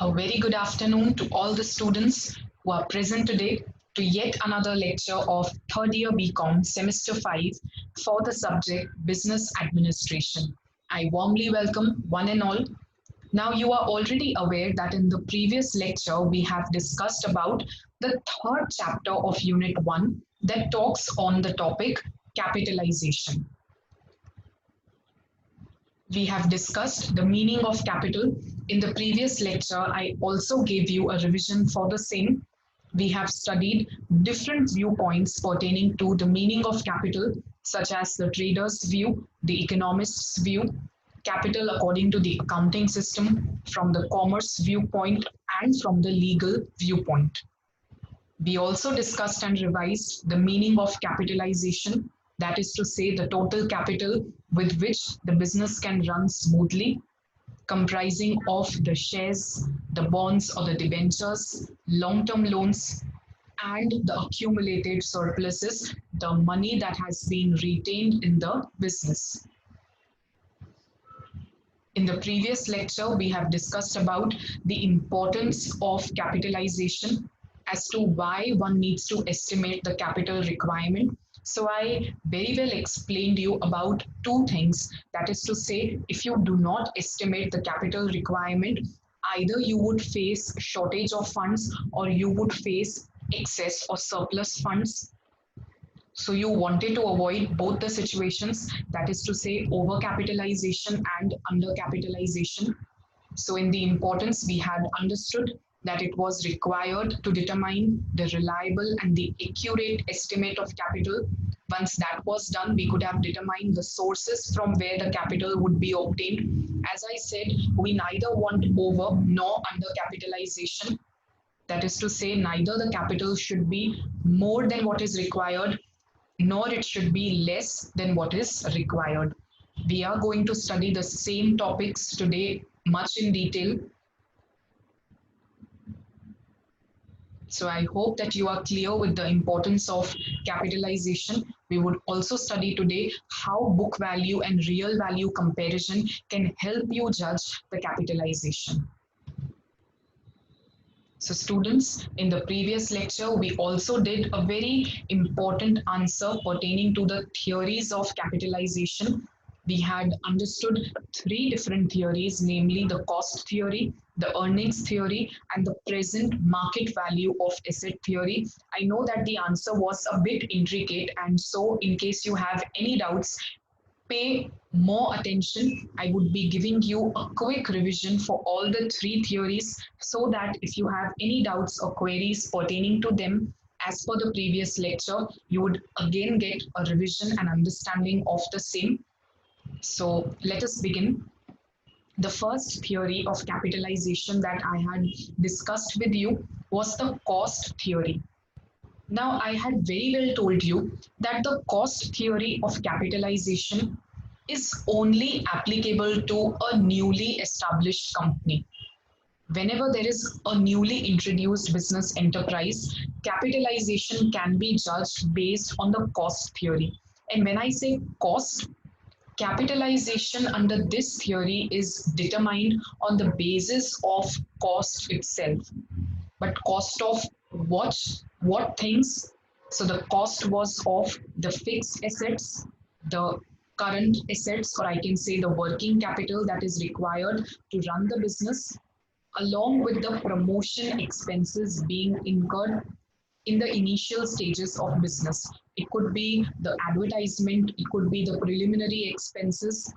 A very good afternoon to all the students who are present today to yet another lecture of third year BCom semester 5 for the subject Business Administration. I warmly welcome one and all. Now you are already aware that in the previous lecture we have discussed about the third chapter of unit 1 that talks on the topic capitalization. We have discussed the meaning of capital. In the previous lecture, I also gave you a revision for the same. We have studied different viewpoints pertaining to the meaning of capital, such as the trader's view, the economist's view, capital according to the accounting system, from the commerce viewpoint, and from the legal viewpoint. We also discussed and revised the meaning of capitalization, that is to say, the total capital with which the business can run smoothly, comprising of the shares, the bonds or the debentures, long term loans, and the accumulated surpluses, the money that has been retained in the business. In the previous lecture, we have discussed about the importance of capitalization as to why one needs to estimate the capital requirement. So I very well explained you about two things. That is to say, if you do not estimate the capital requirement, either you would face shortage of funds or you would face excess or surplus funds. So you wanted to avoid both the situations, that is to say, overcapitalization and undercapitalization. So in the importance, we had understood that it was required to determine the reliable and the accurate estimate of capital. Once that was done, we could have determined the sources from where the capital would be obtained. As I said, we neither want over nor undercapitalization. That is to say, neither the capital should be more than what is required, nor it should be less than what is required. We are going to study the same topics today much in detail. So I hope that you are clear with the importance of capitalization. We would also study today how book value and real value comparison can help you judge the capitalization. So students, in the previous lecture, we also did a very important answer pertaining to the theories of capitalization. We had understood three different theories, namely the cost theory, the earnings theory, and the present market value of asset theory. I know that the answer was a bit intricate, and so in case you have any doubts, pay more attention. I would be giving you a quick revision for all the three theories so that if you have any doubts or queries pertaining to them, as per the previous lecture, you would again get a revision and understanding of the same. So let us begin. The first theory of capitalization that I had discussed with you was the cost theory. Now, I had very well told you that the cost theory of capitalization is only applicable to a newly established company. Whenever there is a newly introduced business enterprise, capitalization can be judged based on the cost theory. And when I say cost, capitalization under this theory is determined on the basis of cost itself. But cost of what what things? So the cost was of the fixed assets, the current assets, or I can say the working capital that is required to run the business, along with the promotion expenses being incurred in the initial stages of business. It could be the advertisement, it could be the preliminary expenses.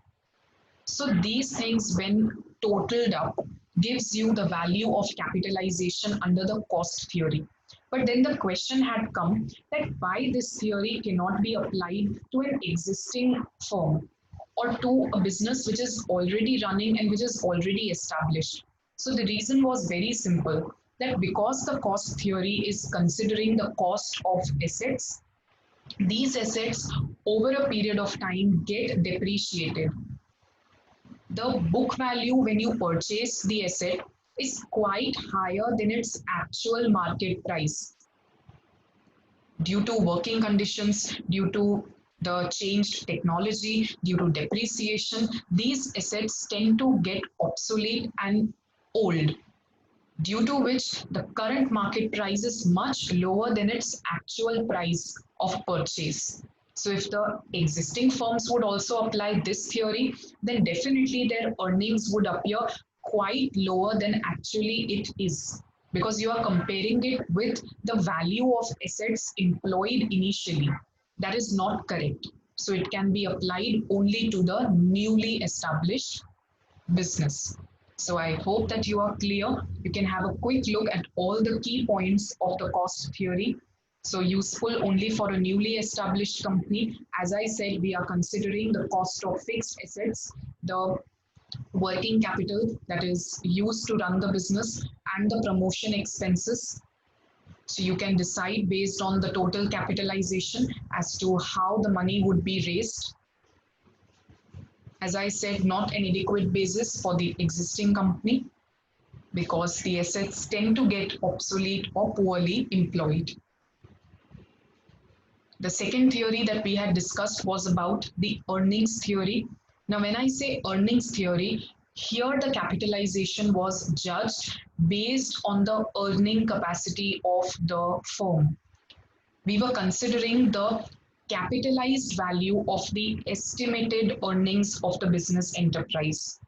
So these things, when totaled up, gives you the value of capitalization under the cost theory. But then the question had come that why this theory cannot be applied to an existing firm or to a business which is already running and which is already established. So the reason was very simple, that because the cost theory is considering the cost of assets, these assets over a period of time get depreciated. The book value when you purchase the asset is quite higher than its actual market price due to working conditions, due to the changed technology, due to depreciation. These assets tend to get obsolete and old. due to which the current market price is much lower than its actual price of purchase. So, if the existing firms would also apply this theory, then definitely their earnings would appear quite lower than actually it is, because you are comparing it with the value of assets employed initially. That is not correct. So, it can be applied only to the newly established business. So I hope that you are clear. You can have a quick look at all the key points of the cost theory. So useful only for a newly established company. As I said, we are considering the cost of fixed assets, the working capital that is used to run the business, and the promotion expenses. So you can decide based on the total capitalization as to how the money would be raised. As I said, not an adequate basis for the existing company because the assets tend to get obsolete or poorly employed. The second theory that we had discussed was about the earnings theory. Now, when I say earnings theory, here the capitalization was judged based on the earning capacity of the firm. We were considering the capitalized value of the estimated earnings of the business enterprise,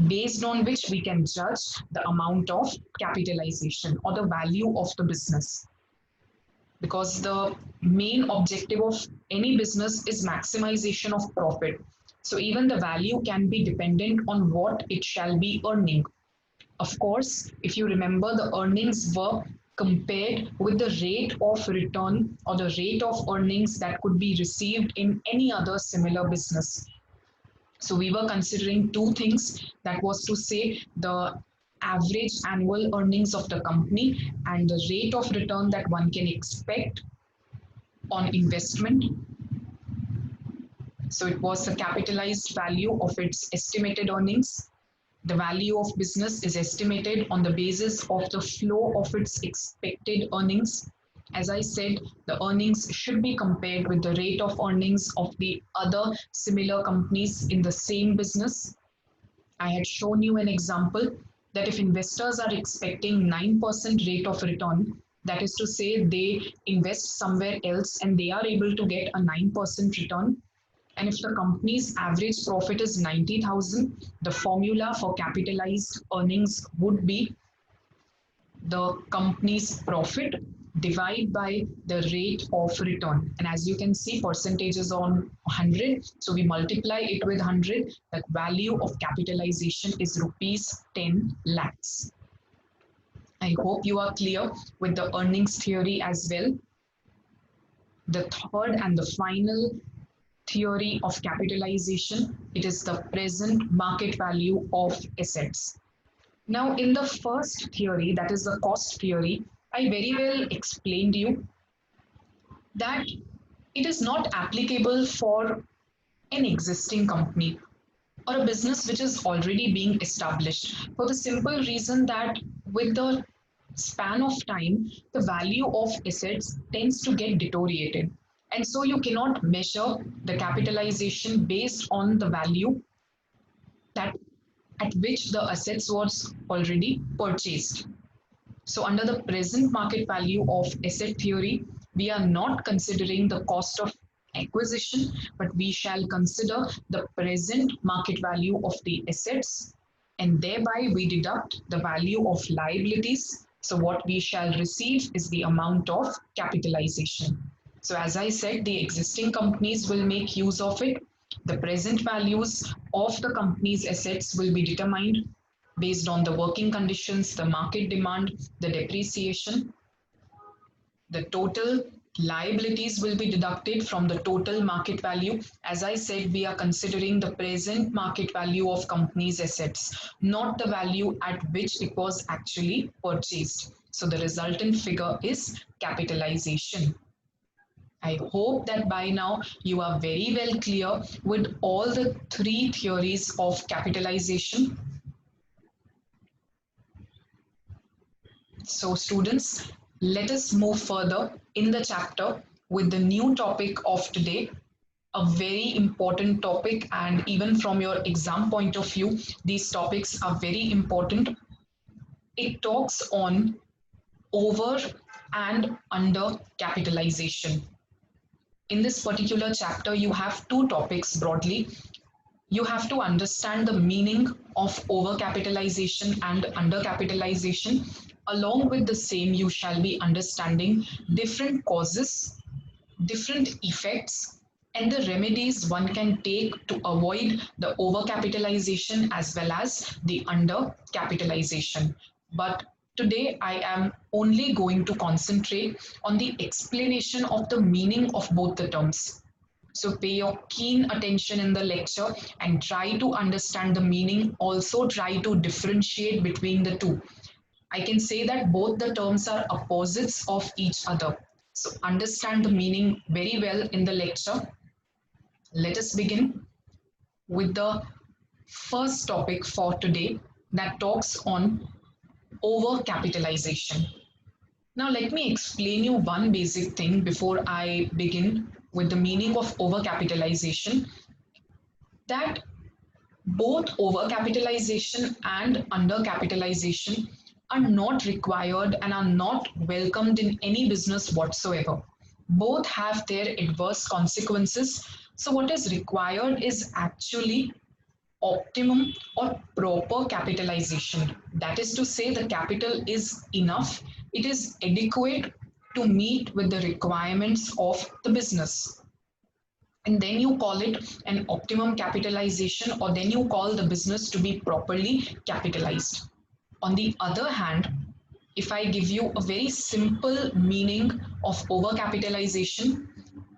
based on which we can judge the amount of capitalization or the value of the business. Because the main objective of any business is maximization of profit. So even the value can be dependent on what it shall be earning. Of course, if you remember, the earnings were compared with the rate of return or the rate of earnings that could be received in any other similar business. So we were considering two things, that was to say the average annual earnings of the company and the rate of return that one can expect on investment. So it was the capitalized value of its estimated earnings. The value of business is estimated on the basis of the flow of its expected earnings. As I said, the earnings should be compared with the rate of earnings of the other similar companies in the same business. I had shown you an example that if investors are expecting 9% rate of return, that is to say they invest somewhere else and they are able to get a 9% return, and if the company's average profit is 90,000, the formula for capitalized earnings would be the company's profit divided by the rate of return. And as you can see, percentage is on 100. So we multiply it with 100. The value of capitalization is rupees 10 lakhs. I hope you are clear with the earnings theory as well. The third and the final theory of capitalization, it is the present market value of assets. Now, in the first theory, that is the cost theory, I very well explained you that it is not applicable for an existing company or a business which is already being established, for the simple reason that with the span of time, the value of assets tends to get deteriorated. And so you cannot measure the capitalization based on the value that at which the assets was already purchased. So under the present market value of asset theory, we are not considering the cost of acquisition, but we shall consider the present market value of the assets, and thereby we deduct the value of liabilities. So what we shall receive is the amount of capitalization. So as I said, the existing companies will make use of it. The present values of the company's assets will be determined based on the working conditions, the market demand, the depreciation. The total liabilities will be deducted from the total market value. As I said, we are considering the present market value of company's assets, not the value at which it was actually purchased. So the resultant figure is capitalization. I hope that by now you are very well clear with all the three theories of capitalization. So students, let us move further in the chapter with the new topic of today, a very important topic, and even from your exam point of view, these topics are very important. it talks on over and under capitalization. In this particular chapter, you have two topics broadly. You have to understand the meaning of overcapitalization and undercapitalization. Along with the same, you shall be understanding different causes, different effects, and the remedies one can take to avoid the overcapitalization as well as the undercapitalization. But today, I am only going to concentrate on the explanation of the meaning of both the terms. So pay your keen attention in the lecture and try to understand the meaning. Also try to differentiate between the two. I can say that both the terms are opposites of each other. So understand the meaning very well in the lecture. Let us begin with the first topic for today that talks on overcapitalization. Now let me explain you one basic thing before I begin with the meaning of overcapitalization, that both overcapitalization and undercapitalization are not required and are not welcomed in any business whatsoever. Both have their adverse consequences. So, what is required is actually optimum or proper capitalization. That is to say, the capital is enough, it is adequate to meet with the requirements of the business, and then you call it an optimum capitalization, or then you call the business to be properly capitalized. On the other hand, if I give you a very simple meaning of overcapitalization,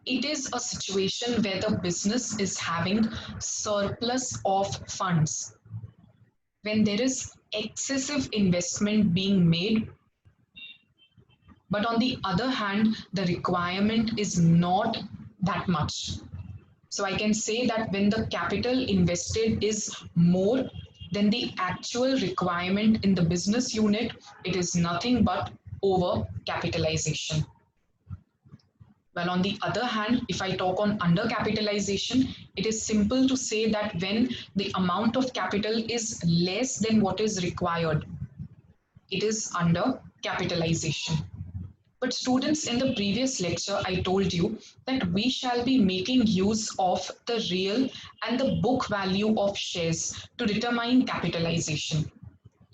it is a situation where the business is having surplus of funds, when there is excessive investment being made, but on the other hand the requirement is not that much. So I can say that when the capital invested is more than the actual requirement in the business unit, it is nothing but over capitalization. Well, on the other hand, if I talk on undercapitalization, it is simple to say that when the amount of capital is less than what is required, it is under capitalization. But students, in the previous lecture, I told you that we shall be making use of the real and the book value of shares to determine capitalization.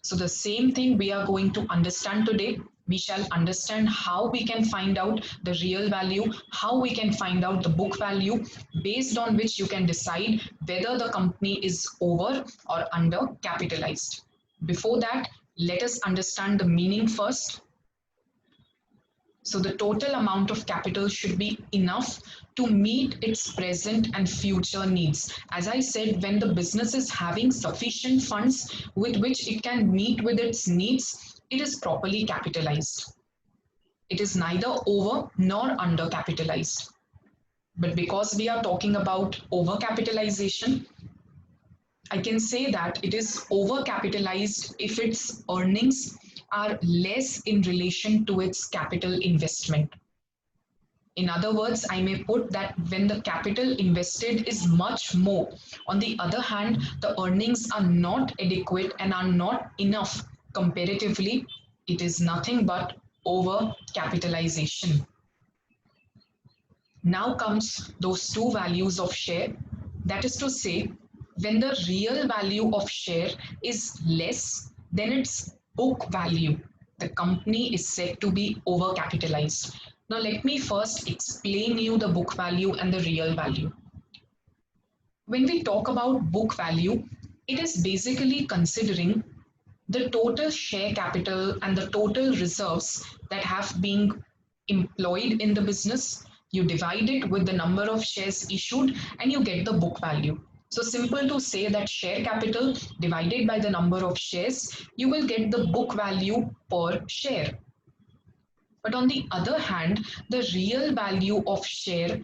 So the same thing we are going to understand today. We shall understand how we can find out the real value, how we can find out the book value, based on which you can decide whether the company is over or under capitalized. Before that, let us understand the meaning first. So the total amount of capital should be enough to meet its present and future needs. As I said, when the business is having sufficient funds with which it can meet with its needs, it is properly capitalized. It is neither over nor undercapitalized. But because we are talking about overcapitalization, I can say that it is overcapitalized if its earnings are less in relation to its capital investment. In other words, I may put that when the capital invested is much more, on the other hand, the earnings are not adequate and are not enough comparatively, it is nothing but over capitalization. Now comes those two values of share. That is to say, when the real value of share is less than its book value, the company is said to be overcapitalized. Now let me first explain you the book value and the real value. When we talk about book value, it is basically considering the total share capital and the total reserves that have been employed in the business. You divide it with the number of shares issued and you get the book value. So simple to say that share capital divided by the number of shares, you will get the book value per share. But on the other hand, the real value of share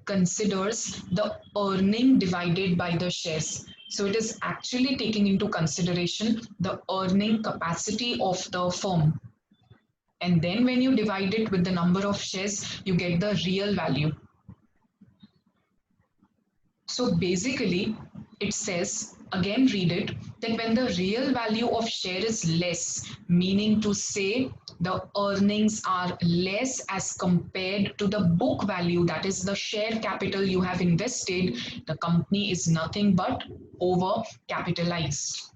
considers the earning divided by the shares. So it is actually taking into consideration the earning capacity of the firm. And then when you divide it with the number of shares, you get the real value. So basically, it says, again read it, that when the real value of share is less, meaning to say the earnings are less as compared to the book value, that is the share capital you have invested, the company is nothing but over capitalized.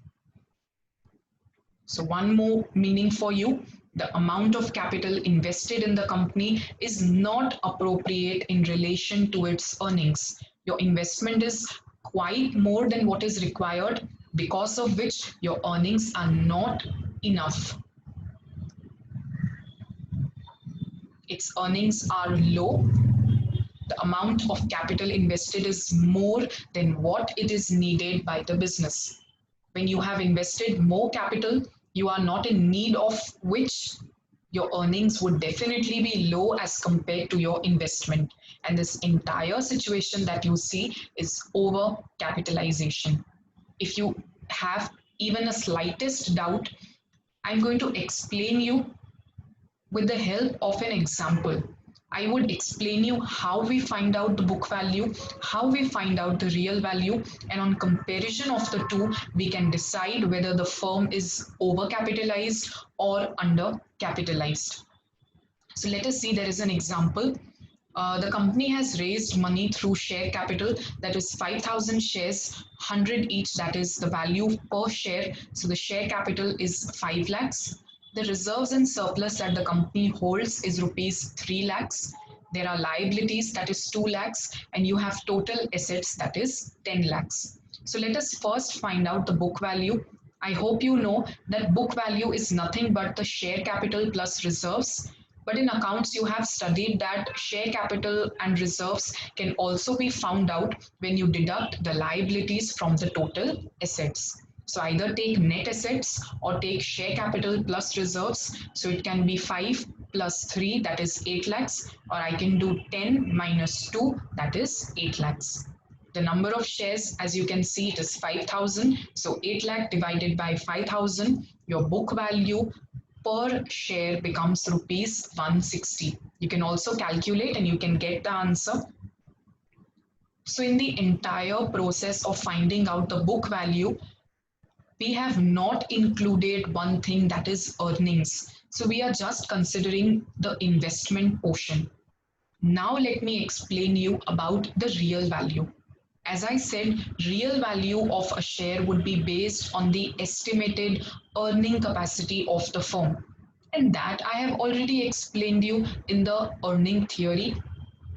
So, one more meaning for you, the amount of capital invested in the company is not appropriate in relation to its earnings. Your investment is quite more than what is required, because of which your earnings are not enough. Its earnings are low. The amount of capital invested is more than what it is needed by the business. When you have invested more capital, you are not in need of which your earnings would definitely be low as compared to your investment. And this entire situation that you see is over capitalization. If you have even a slightest doubt, I'm going to explain you with the help of an example. I would explain you how we find out the book value, how we find out the real value, and on comparison of the two, we can decide whether the firm is overcapitalized or undercapitalized. So let us see, there is an example. The company has raised money through share capital, that is 5,000 shares, 100 each, that is the value per share. So the share capital is 5 lakhs. The reserves and surplus that the company holds is rupees 3 lakhs. There are liabilities, that is 2 lakhs, and you have total assets, that is 10 lakhs. So let us first find out the book value. I hope you know that book value is nothing but the share capital plus reserves. But in accounts, you have studied that share capital and reserves can also be found out when you deduct the liabilities from the total assets. So either take net assets or take share capital plus reserves. So it can be 5 plus 3, that is 8 lakhs, or I can do 10 minus 2, that is 8 lakhs. The number of shares, as you can see, it is 5,000. So 8 lakh divided by 5,000, your book value per share becomes rupees 160. You can also calculate and you can get the answer. So in the entire process of finding out the book value, we have not included one thing, that is earnings. So we are just considering the investment portion. Now let me explain you about the real value. As I said, real value of a share would be based on the estimated earning capacity of the firm. And that I have already explained you in the earning theory.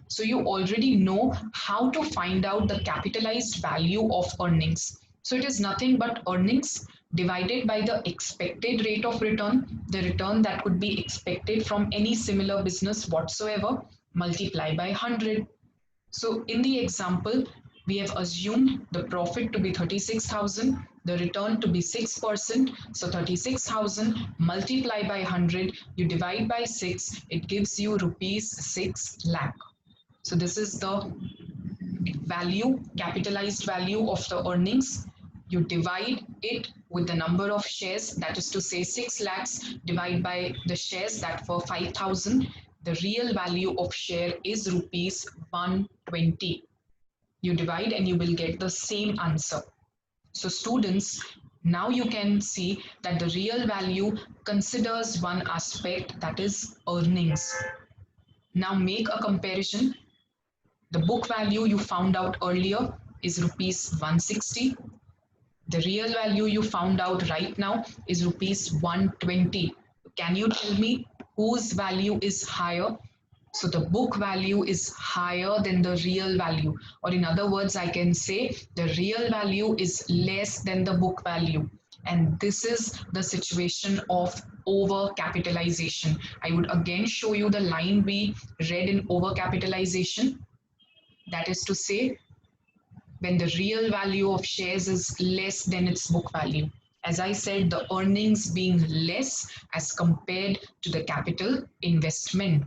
So you already know how to find out the capitalized value of earnings. So it is nothing but earnings divided by the expected rate of return, the return that could be expected from any similar business whatsoever, multiply by 100. So in the example, we have assumed the profit to be 36,000, the return to be 6%. So 36,000 multiply by 100, you divide by 6, it gives you rupees 6 lakh. So this is the value, capitalized value of the earnings. You divide it with the number of shares, that is to say 6 lakhs, divide by the shares that were 5,000. The real value of share is rupees 120. You divide and you will get the same answer. So students, now you can see that the real value considers one aspect, that is earnings. Now make a comparison. The book value you found out earlier is rupees 160. The real value you found out right now is rupees 120. Can you tell me whose value is higher? So the book value is higher than the real value. Or in other words, I can say the real value is less than the book value. And this is the situation of overcapitalization. I would again show you the line we read in overcapitalization. That is to say, when the real value of shares is less than its book value. As I said, the earnings being less as compared to the capital investment.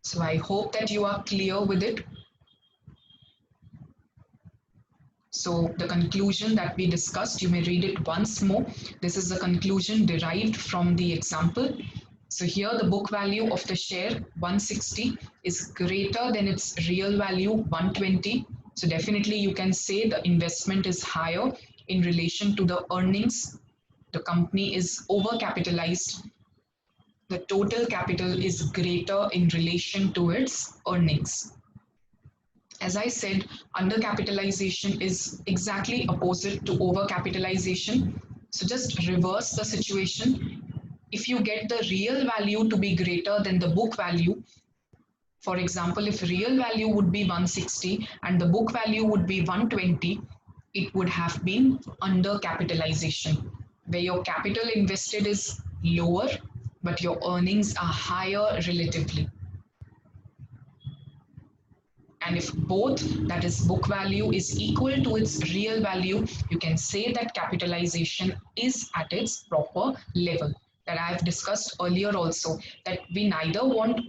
So I hope that you are clear with it. So the conclusion that we discussed, you may read it once more. This is the conclusion derived from the example. So here the book value of the share 160 is greater than its real value 120. So definitely you can say the investment is higher in relation to the earnings. The company is overcapitalized. The total capital is greater in relation to its earnings. As I said, undercapitalization is exactly opposite to overcapitalization. So just reverse the situation. If you get the real value to be greater than the book value, for example, if real value would be 160 and the book value would be 120, it would have been undercapitalization, where your capital invested is lower, but your earnings are higher relatively. And if both, that is book value, is equal to its real value, you can say that capitalization is at its proper level. That I have discussed earlier also, that we neither want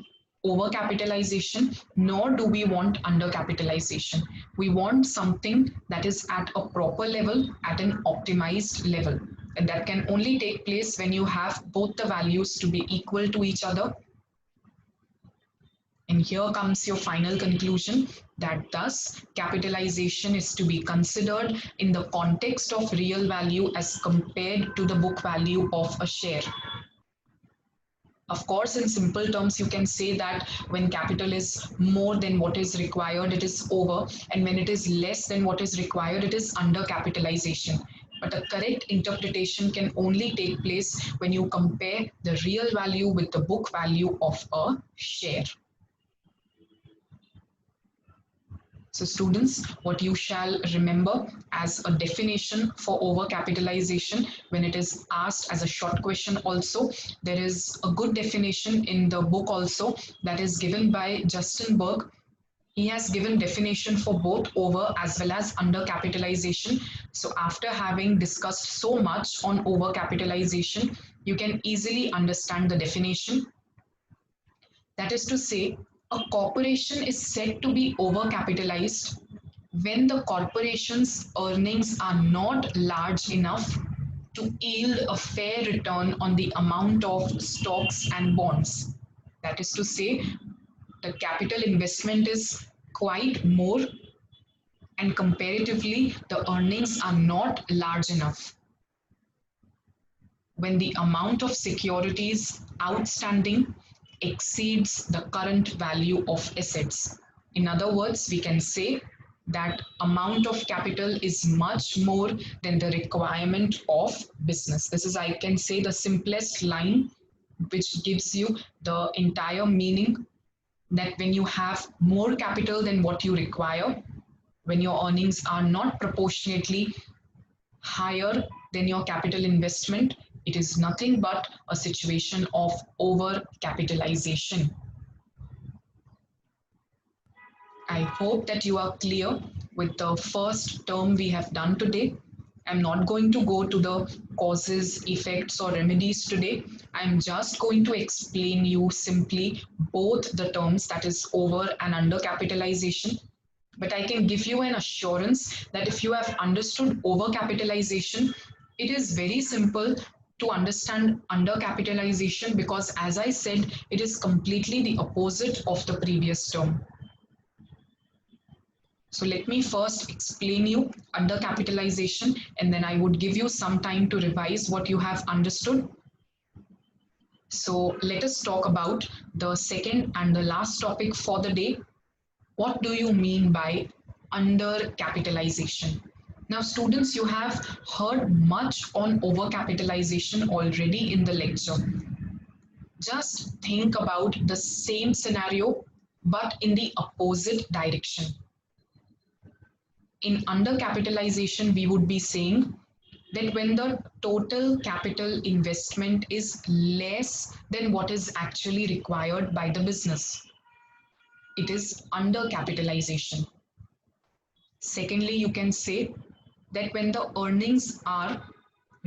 overcapitalization nor do we want undercapitalization. We want something that is at a proper level, at an optimized level. And that can only take place when you have both the values to be equal to each other. And here comes your final conclusion, that thus capitalization is to be considered in the context of real value as compared to the book value of a share. Of course, in simple terms, you can say that when capital is more than what is required, it is over, and when it is less than what is required, it is undercapitalization. But a correct interpretation can only take place when you compare the real value with the book value of a share. So students, what you shall remember as a definition for overcapitalization when it is asked as a short question also, there is a good definition in the book also that is given by Justin Berg. He has given definition for both over as well as undercapitalization. So after having discussed so much on overcapitalization, you can easily understand the definition. That is to say, a corporation is said to be overcapitalized when the corporation's earnings are not large enough to yield a fair return on the amount of stocks and bonds. That is to say, the capital investment is quite more, and comparatively, the earnings are not large enough. When the amount of securities outstanding exceeds the current value of assets. In other words, we can say that amount of capital is much more than the requirement of business. This is, I can say, the simplest line which gives you the entire meaning, that when you have more capital than what you require, when your earnings are not proportionately higher than your capital investment, it is nothing but a situation of over capitalization. I hope that you are clear with the first term we have done today. I'm not going to go to the causes, effects, or remedies today. I'm just going to explain you simply both the terms, that is over and under capitalization. But I can give you an assurance that if you have understood overcapitalization, it is very simple to understand undercapitalization, because, as I said, it is completely the opposite of the previous term. So let me first explain you undercapitalization, and then I would give you some time to revise what you have understood. So let us talk about the second and the last topic for the day. What do you mean by undercapitalization? Now, students, you have heard much on overcapitalization already in the lecture. Just think about the same scenario, but in the opposite direction. In undercapitalization, we would be saying that when the total capital investment is less than what is actually required by the business, it is undercapitalization. Secondly, you can say that when the earnings are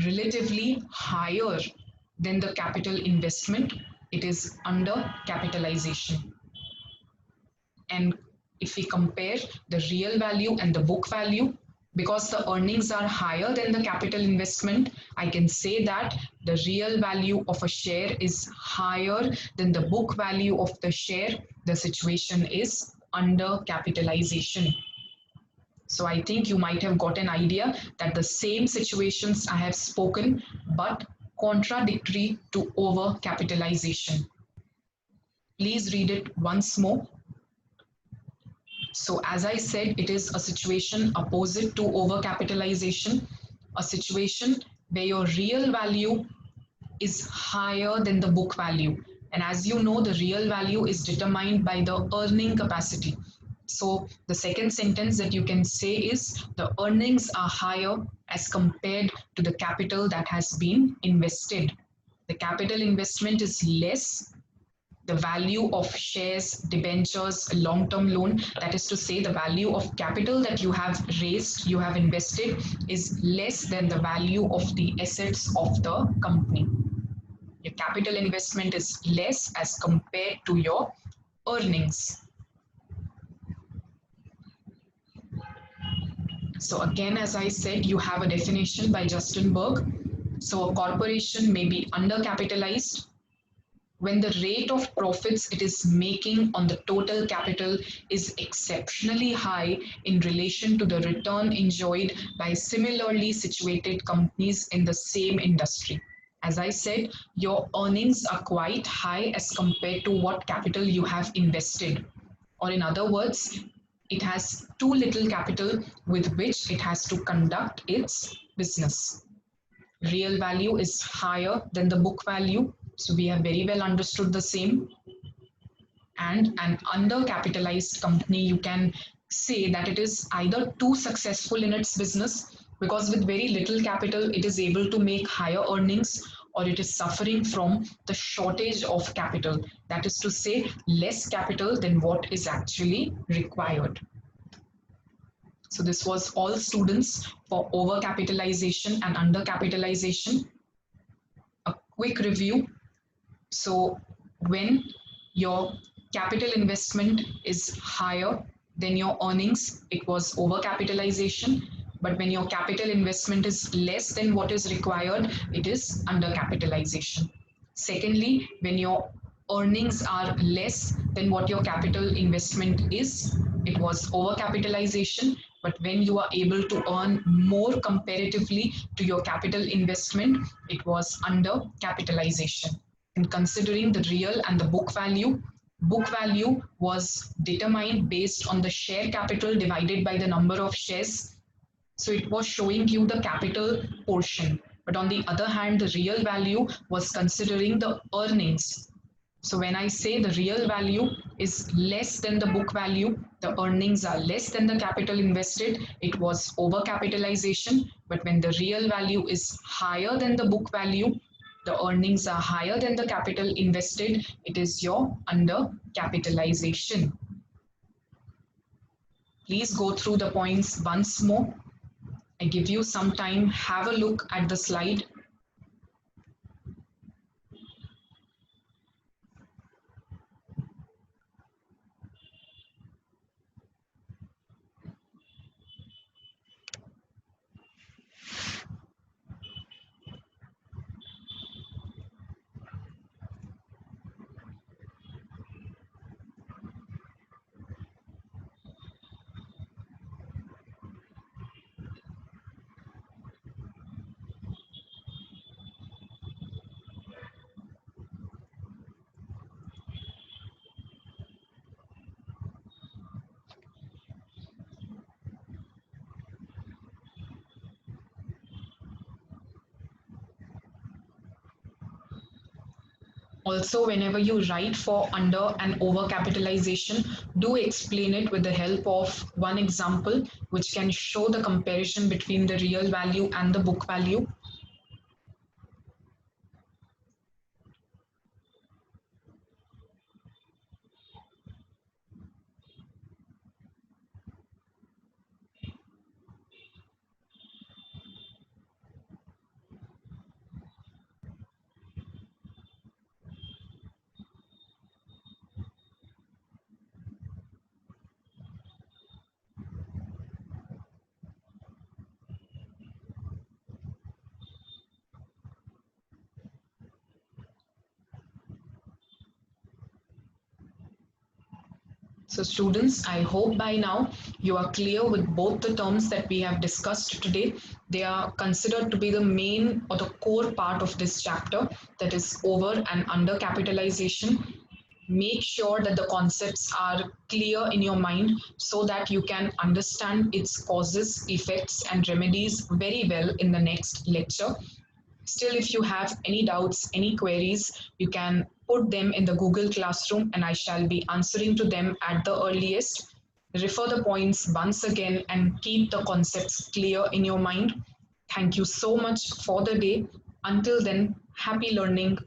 relatively higher than the capital investment, it is under capitalization. And if we compare the real value and the book value, because the earnings are higher than the capital investment, I can say that the real value of a share is higher than the book value of the share. The situation is under capitalization. So I think you might have got an idea that the same situations I have spoken, but contradictory to overcapitalization. Please read it once more. So, as I said, it is a situation opposite to overcapitalization, a situation where your real value is higher than the book value. And as you know, the real value is determined by the earning capacity. So, the second sentence that you can say is the earnings are higher as compared to the capital that has been invested. The capital investment is less, the value of shares, debentures, long term loan, that is to say, the value of capital that you have raised, you have invested, is less than the value of the assets of the company. Your capital investment is less as compared to your earnings. So, again, as I said, you have a definition by Justin Berg. So, a corporation may be undercapitalized when the rate of profits it is making on the total capital is exceptionally high in relation to the return enjoyed by similarly situated companies in the same industry. As I said, your earnings are quite high as compared to what capital you have invested. Or, in other words, it has too little capital with which it has to conduct its business. Real value is higher than the book value. So we have very well understood the same. And an undercapitalized company, you can say that it is either too successful in its business because with very little capital, it is able to make higher earnings, or it is suffering from the shortage of capital. That is to say, less capital than what is actually required. So this was all students for overcapitalization and undercapitalization. A quick review. So when your capital investment is higher than your earnings, it was overcapitalization. But when your capital investment is less than what is required, it is undercapitalization. Secondly, when your earnings are less than what your capital investment is, it was overcapitalization. But when you are able to earn more comparatively to your capital investment, it was undercapitalization. And considering the real and the book value was determined based on the share capital divided by the number of shares. So it was showing you the capital portion. But on the other hand, the real value was considering the earnings. So when I say the real value is less than the book value, the earnings are less than the capital invested, it was overcapitalization. But when the real value is higher than the book value, the earnings are higher than the capital invested, it is your undercapitalization. Please go through the points once more. I give you some time, have a look at the slide. Also, whenever you write for under and over capitalization, do explain it with the help of one example which can show the comparison between the real value and the book value. So students, I hope by now you are clear with both the terms that we have discussed today. They are considered to be the main or the core part of this chapter, that is over and under capitalization. Make sure that the concepts are clear in your mind so that you can understand its causes, effects, and remedies very well in the next lecture. Still, if you have any doubts, any queries, you can put them in the Google Classroom and I shall be answering to them at the earliest. Refer the points once again and keep the concepts clear in your mind. Thank you so much for the day. Until then, happy learning.